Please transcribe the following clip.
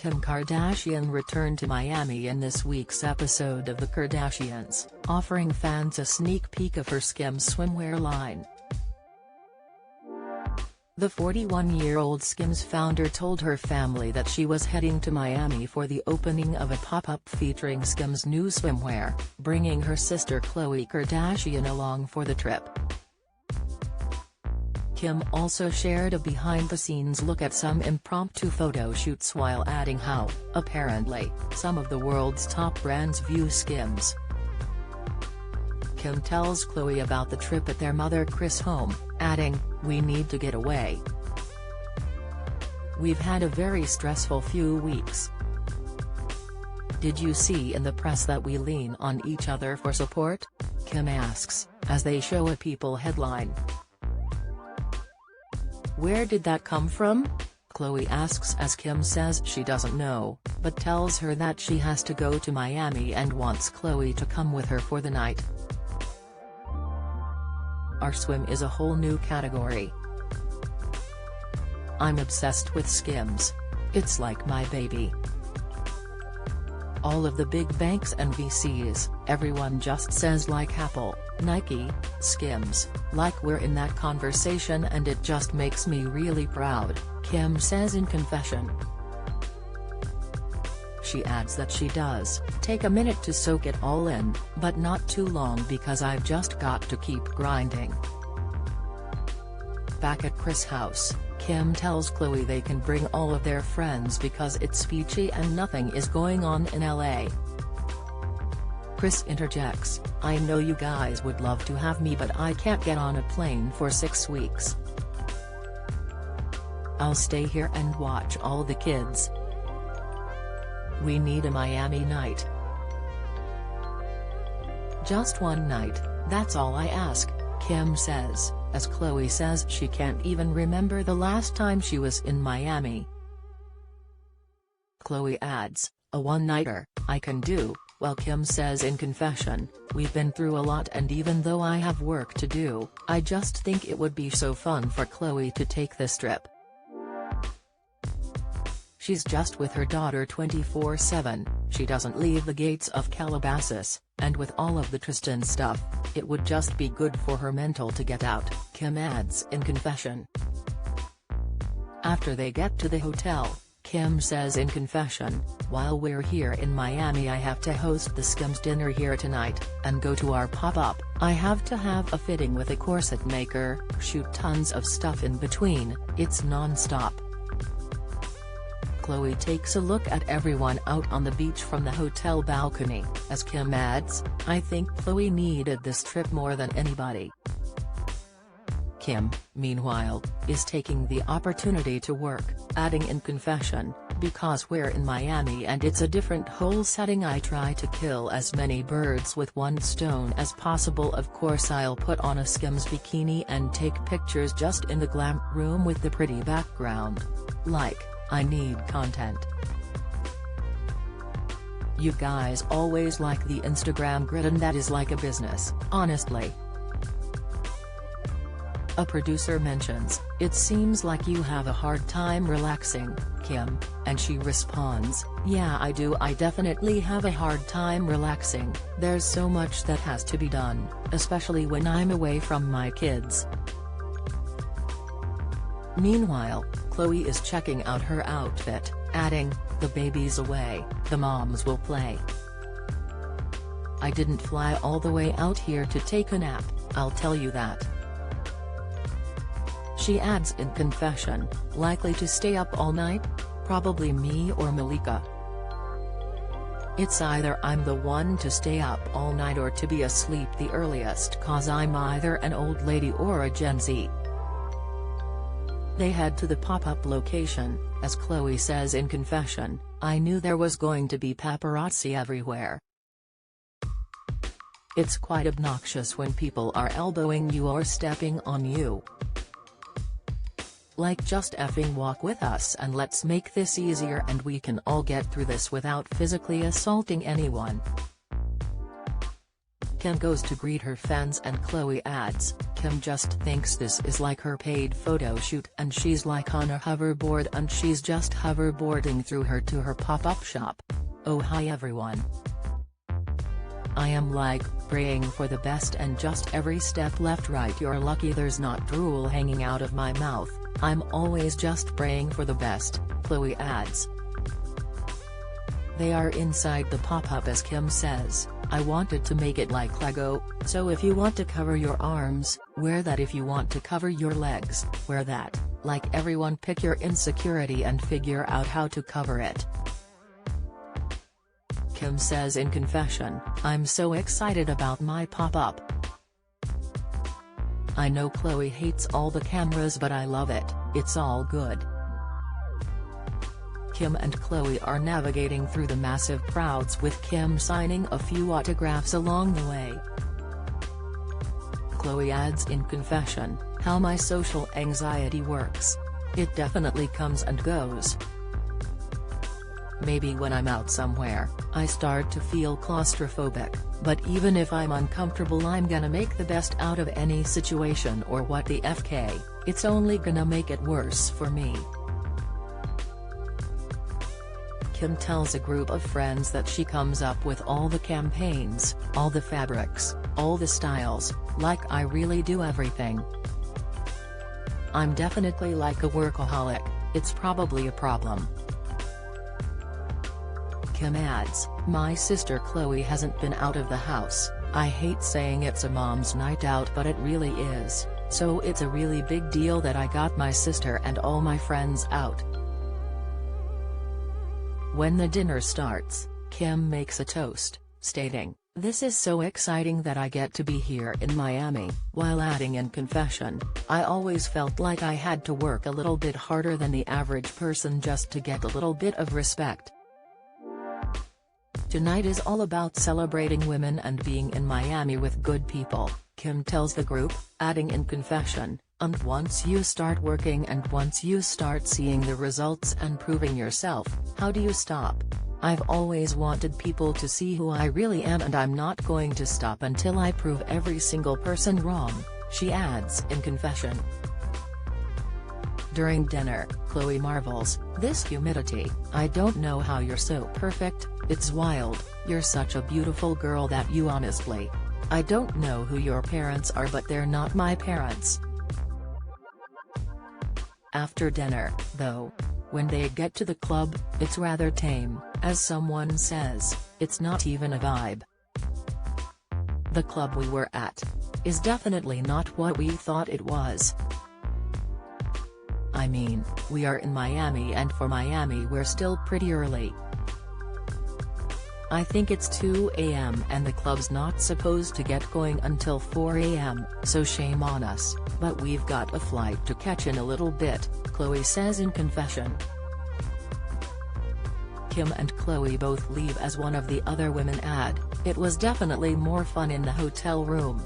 Kim Kardashian returned to Miami in this week's episode of The Kardashians, offering fans a sneak peek of her Skims swimwear line. The 41-year-old Skims founder told her family that she was heading to Miami for the opening of a pop-up featuring Skims' new swimwear, bringing her sister Khloe Kardashian along for the trip. Kim also shared a behind-the-scenes look at some impromptu photo shoots while adding how, apparently, some of the world's top brands view Skims. Kim tells Khloe about the trip at their mother Kris' home, adding, "We need to get away. We've had a very stressful few weeks. Did you see in the press that we lean on each other for support?" Kim asks, as they show a People headline. "Where did that come from?" Khloe asks as Kim says she doesn't know, but tells her that she has to go to Miami and wants Khloe to come with her for the night. "Our swim is a whole new category. I'm obsessed with Skims. It's like my baby. All of the big banks and VCs, everyone just says like Apple, Nike, Skims, like we're in that conversation and it just makes me really proud," Kim says in confession. She adds that she does take a minute to soak it all in, but not too long because I've just got to keep grinding. Back at Kris' house, Kim tells Khloe they can bring all of their friends because it's peachy and nothing is going on in LA. Kris interjects, "I know you guys would love to have me but I can't get on a plane for 6 weeks. I'll stay here and watch all the kids. We need a Miami night. Just one night, that's all I ask," Kim says, as Khloe says she can't even remember the last time she was in Miami. Khloe adds, "A one-nighter, I can do," while Kim says in confession, "We've been through a lot and even though I have work to do, I just think it would be so fun for Khloe to take this trip. She's just with her daughter 24/7, she doesn't leave the gates of Calabasas, and with all of the Tristan stuff, it would just be good for her mental to get out," Kim adds in confession. After they get to the hotel, Kim says in confession, "While we're here in Miami I have to host the Skims dinner here tonight, and go to our pop-up, I have to have a fitting with a corset maker, shoot tons of stuff in between, it's non-stop." Khloe takes a look at everyone out on the beach from the hotel balcony, as Kim adds, "I think Khloe needed this trip more than anybody." Kim, meanwhile, is taking the opportunity to work, adding in confession, "Because we're in Miami and it's a different whole setting I try to kill as many birds with one stone as possible. Of course I'll put on a Skims bikini and take pictures just in the glam room with the pretty background. Like, I need content. You guys always like the Instagram grid and that is like a business, honestly." A producer mentions, "It seems like you have a hard time relaxing, Kim," and she responds, "Yeah I do, I definitely have a hard time relaxing, there's so much that has to be done, especially when I'm away from my kids." Meanwhile, Khloe is checking out her outfit, adding, "The baby's away, the moms will play. I didn't fly all the way out here to take a nap, I'll tell you that." She adds in confession, "Likely to stay up all night? Probably me or Malika. It's either I'm the one to stay up all night or to be asleep the earliest cause I'm either an old lady or a Gen Z." They head to the pop-up location, as Khloe says in confession, "I knew there was going to be paparazzi everywhere. It's quite obnoxious when people are elbowing you or stepping on you. Like just effing walk with us and let's make this easier and we can all get through this without physically assaulting anyone." Kim goes to greet her fans and Khloe adds, Kim just thinks this is like her paid photo shoot and she's like on a hoverboard and she's just hoverboarding through her to her pop-up shop. Oh hi everyone. I am like, praying for the best and just every step left right you're lucky there's not drool hanging out of my mouth, I'm always just praying for the best, Khloe adds. They are inside the pop-up as Kim says, I wanted to make it like Lego, so if you want to cover your arms, wear that, if you want to cover your legs, wear that, like everyone pick your insecurity and figure out how to cover it. Kim says in confession, I'm so excited about my pop-up. I know Khloe hates all the cameras but I love it, it's all good. Kim and Khloe are navigating through the massive crowds with Kim signing a few autographs along the way. Khloe adds in confession, how my social anxiety works. It definitely comes and goes. Maybe when I'm out somewhere, I start to feel claustrophobic, but even if I'm uncomfortable I'm gonna make the best out of any situation or what the FK, it's only gonna make it worse for me. Kim tells a group of friends that she comes up with all the campaigns, all the fabrics, all the styles, like I really do everything. I'm definitely like a workaholic, it's probably a problem. Kim adds, my sister Khloe hasn't been out of the house, I hate saying it's a mom's night out but it really is, so it's a really big deal that I got my sister and all my friends out. When the dinner starts, Kim makes a toast, stating, this is so exciting that I get to be here in Miami, while adding in confession, I always felt like I had to work a little bit harder than the average person just to get a little bit of respect. Tonight is all about celebrating women and being in Miami with good people, Kim tells the group, adding in confession, and once you start working and once you start seeing the results and proving yourself, how do you stop? I've always wanted people to see who I really am and I'm not going to stop until I prove every single person wrong, she adds in confession. During dinner, Khloe marvels, this humidity, I don't know how you're so perfect, it's wild, you're such a beautiful girl that you honestly. I don't know who your parents are but they're not my parents. After dinner, though, when they get to the club, it's rather tame, as someone says, it's not even a vibe. The club we were at is definitely not what we thought it was. I mean, we are in Miami and for Miami we're still pretty early. I think it's 2 a.m. and the club's not supposed to get going until 4 a.m., so shame on us, but we've got a flight to catch in a little bit, Khloe says in confession. Kim and Khloe both leave as one of the other women add, it was definitely more fun in the hotel room.